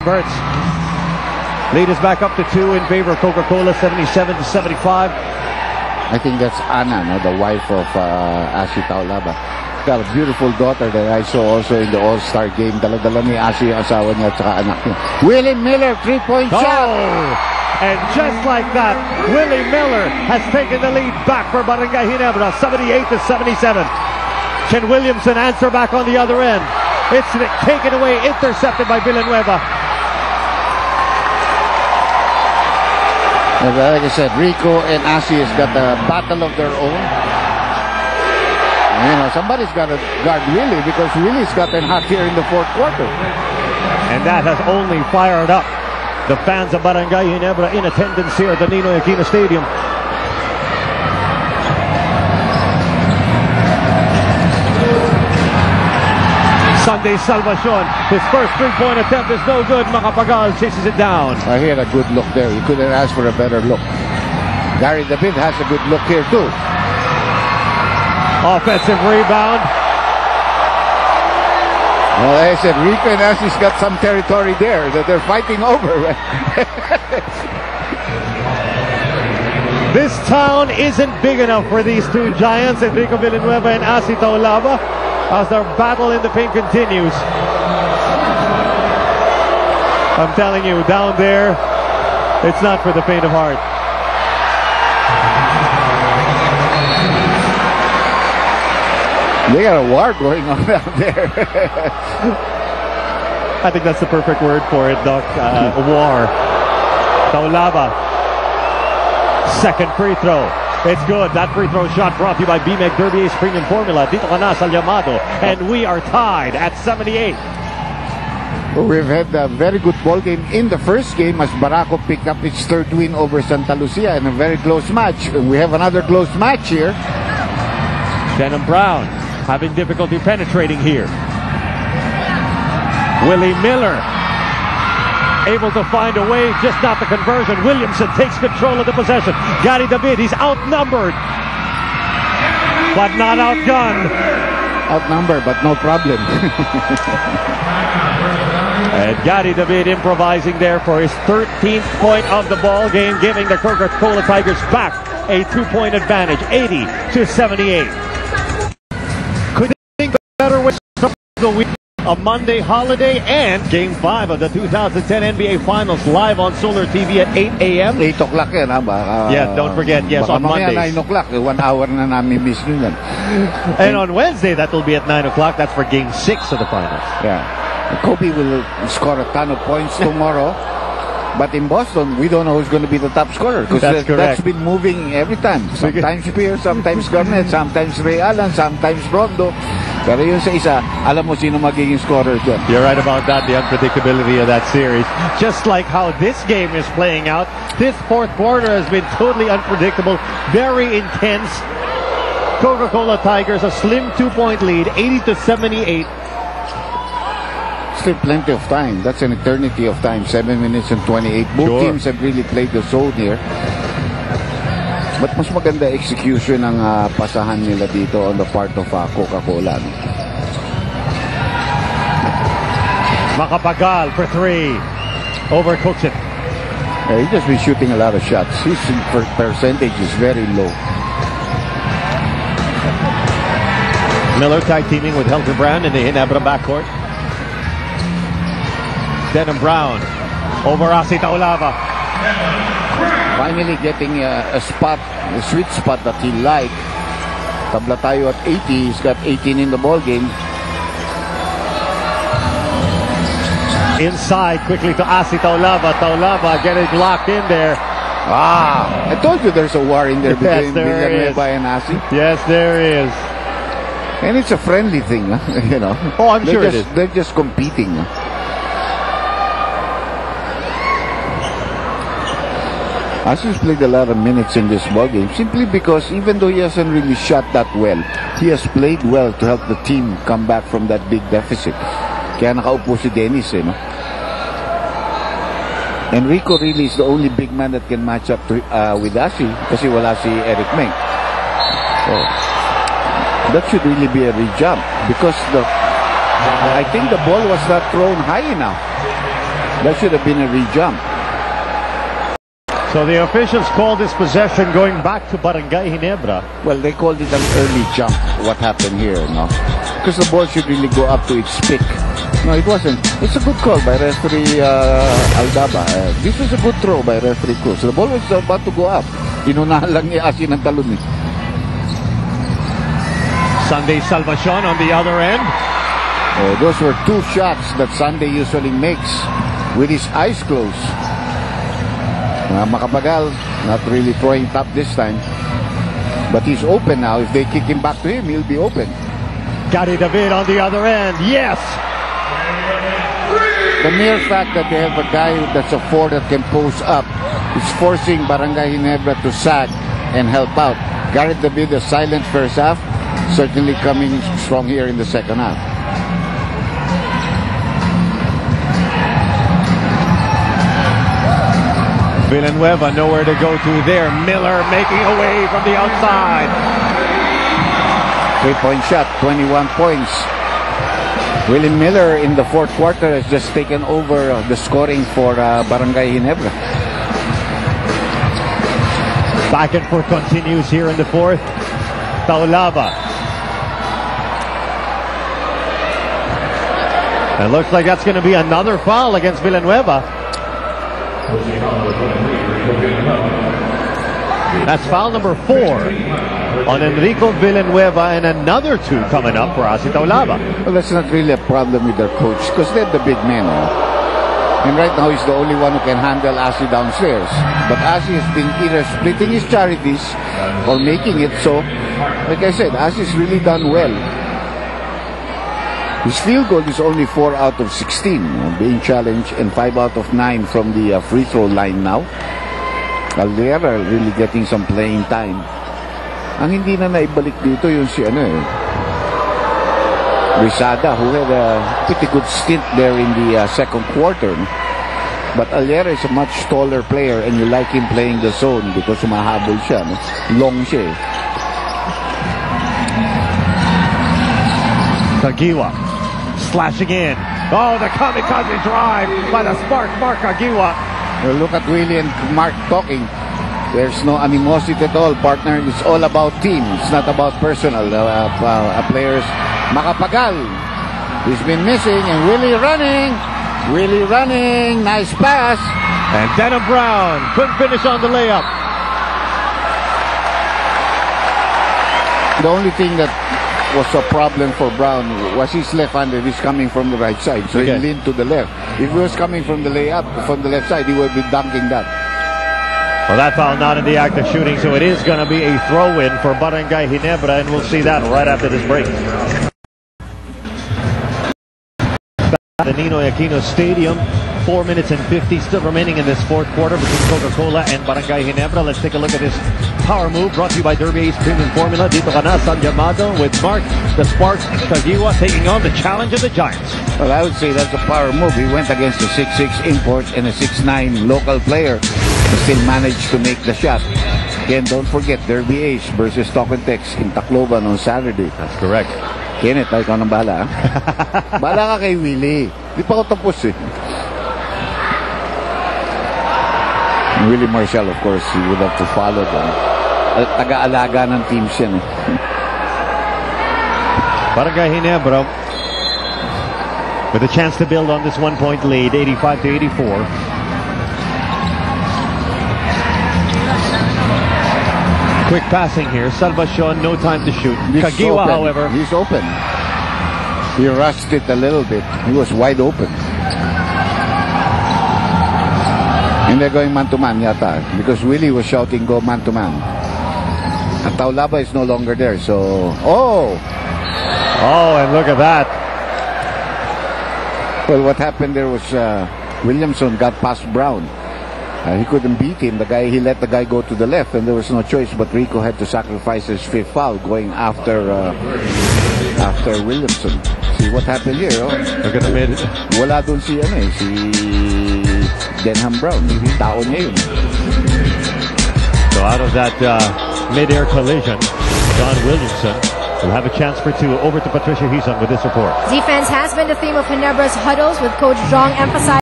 Bertz. Lead is back up to 2 in favor of Coca-Cola, 77-75. I think that's Anna, no, the wife of Asi Taulaba. Got a beautiful daughter that I saw also in the All-Star game. Dala-dala ni Asi yung asawa niya at saka anak niya. Willie Miller, 3-point shot! And just like that, Willie Miller has taken the lead back for Barangay Ginebra, 78-77. Can Williamson answer back on the other end? It's taken away, intercepted by Villanueva. Like I said, Rico and Asi has got a battle of their own. You know, somebody's got to guard Willie because Willie's gotten hot here in the fourth quarter. And that has only fired up the fans of Barangay Ginebra in attendance here at the Ninoy Aquino Stadium. Sunday Salvacion, his first three-point attempt is no good. Macapagal chases it down. He had a good look there. You couldn't ask for a better look. Gary David has a good look here too. Offensive rebound. Well, I said Rico and Asi's got some territory there that they're fighting over. This town isn't big enough for these two giants, Enrico Villanueva and Asi Taulaba, as their battle in the paint continues. I'm telling you, down there, it's not for the faint of heart. They got a war going on down there. I think that's the perfect word for it, Doc. War. Taulaba. Second free throw. It's good. That free throw shot brought to you by BMEG Derby Ace Premium Formula. Dito ka na sa llamado. And we are tied at 78. We've had a very good ball game in the first game as Barako picked up its third win over Santa Lucia in a very close match. We have another close match here. Denham Brown having difficulty penetrating here. Willie Miller able to find a way, just not the conversion. Williamson takes control of the possession. Gary David, he's outnumbered, but not outgunned. Outnumbered, but no problem. And Gary David improvising there for his 13th point of the ball game, giving the Coca-Cola Tigers back a 2-point advantage, 80-78. Could they think of better ways to start the week? A Monday holiday and Game 5 of the 2010 NBA Finals live on Solar TV at 8 a.m. 8 o'clock yan, ha? Yeah, don't forget, yes, on Mondays. 9 o'clock, 1 hour na namin miss nyo yan. And on Wednesday, that will be at 9 o'clock. That's for Game 6 of the Finals. Yeah. Kobe will score a ton of points tomorrow. But in Boston, we don't know who's going to be the top scorer because that's been moving every time. Sometimes Pierre, sometimes Garnett, sometimes Ray Allen, sometimes Rondo. Pero yun sa isa, alam mo sino magiging scorer dyan. You're right about that, the unpredictability of that series. Just like how this game is playing out, this fourth quarter has been totally unpredictable, very intense. Coca-Cola Tigers, a slim 2-point lead, 80-78. Still plenty of time. That's an eternity of time. 7 minutes and 28. Both teams have really played the zone here. But mas maganda execution ang pasahan nila dito on the part of Coca-Cola. Macapagal for 3. Overcooks it. Yeah, he's just been shooting a lot of shots. His percentage is very low. Miller tag teaming with Helter Brown in the Ginebra backcourt. Denham Brown over Asi Taulaba. Finally getting a spot, a sweet spot that he liked. Tabla tayo at 80. He's got 18 in the ball game. Inside quickly to Asi Taulaba. Taulaba getting locked in there. I told you there's a war in there between Villanueva and Asi. Yes, there is. And it's a friendly thing, you know. Oh, I'm sure it is. They're just competing. Asi's played a lot of minutes in this ballgame simply because even though he hasn't really shot that well, he has played well to help the team come back from that big deficit. Kaya nakaupo si Dennis, no? Enrico really is the only big man that can match up to, with Asi kasi wala si Eric Meng. So, that should really be a re-jump because I think the ball was not thrown high enough. That should have been a re-jump. So the officials called this possession going back to Barangay Ginebra. Well, they called it an early jump. What happened here, no? Because the ball should really go up to its peak. No, it wasn't. It's a good call by referee Aldaba. This was a good throw by referee Cruz. The ball was about to go up. Inunahan lang ni Asi ng talon eh. Sunday Salvacion on the other end. Those were two shots that Sunday usually makes with his eyes closed. Makapagal, not really throwing top this time. But he's open now. If they kick him back to him, he'll be open. Gary David on the other end. Yes! The mere fact that they have a guy that's a 4 that can post up is forcing Barangay Ginebra to sag and help out. Garrett David, a silent first half, certainly coming strong here in the second half. Villanueva nowhere to go to there. Miller making away from the outside. 3-point shot, 21 points. Willie Miller in the fourth quarter has just taken over the scoring for Barangay Ginebra. Back and forth continues here in the fourth. Taulava. It looks like that's going to be another foul against Villanueva. That's foul number 4 on Enrico Villanueva, and another 2 coming up for Asi Taulava. Well, that's not really a problem with their coach because they're the big men. And right now he's the only one who can handle Asi downstairs. But Asi has been either splitting his charities or making it so. Like I said, Asi's really done well. His field goal is only 4 out of 16 being challenged, and 5 out of 9 from the free throw line now. Alvera really getting some playing time. Ang hindi na naibalik dito yung si Rizada, who had a pretty good stint there in the second quarter. But Alvera is a much taller player, and you like him playing the zone because sumahabol siya. Long siya. Kagiwa slashing in. Oh, the kamikaze drive by the smart Mark Kagiwa. Well, look at Willie and Mark talking. There's no animosity at all, partner. It's all about team. It's not about personal. Players. Makapagal. He's been missing, and Willie running. Willie running. Nice pass. And Denham Brown couldn't finish on the layup. The only thing that was a problem for Brown was his left-handed. He's coming from the right side, so he leaned to the left. If he was coming from the layup from the left side, he would be dunking that. Well, that foul not in the act of shooting, so it is going to be a throw-in for Barangay Ginebra, and we'll see that right after this break. The Ninoy Aquino Stadium, 4 minutes and 50 still remaining in this fourth quarter between Coca-Cola and Barangay Ginebra. Let's take a look at this power move brought to you by Derby Ace Premium Formula. Dito ka na, San Llamado, with Mark the Spark Kagiwa taking on the challenge of the Giants. Well, I would say that's a power move. He went against a 6'6 import and a 6'9 local player, but still managed to make the shot. Again, don't forget, Derby Ace versus Talk and Text in Tacloban on Saturday. That's correct. Kenneth, ikaw nang bahala. Bahala ka kay Willie. Di pa ako tapos eh. Willie Marshall, of course, he would have to follow them. Taga-alaga ng teams yan eh. Barangay Ginebra with a chance to build on this 1-point lead, 85-84. Quick passing here. Salvacion, no time to shoot. Kagiwa, however. He's open. He rushed it a little bit. He was wide open. And they're going man-to-man yata. Because Willie was shouting, go man-to-man. And Taulava is no longer there. So, oh, and look at that. Well, what happened there was Williamson got past Brown. He couldn't beat him. He let the guy go to the left, and there was no choice. But Rico had to sacrifice his fifth foul, going after Williamson. See what happened here? Oh? Look at the mid. Wala dun si Denham Brown. Tao niya yun. So out of that mid-air collision, John Williamson will have a chance for two. Over to Patricia Hison with this report. Defense has been the theme of Ginebra's huddles, with Coach Zhang emphasizing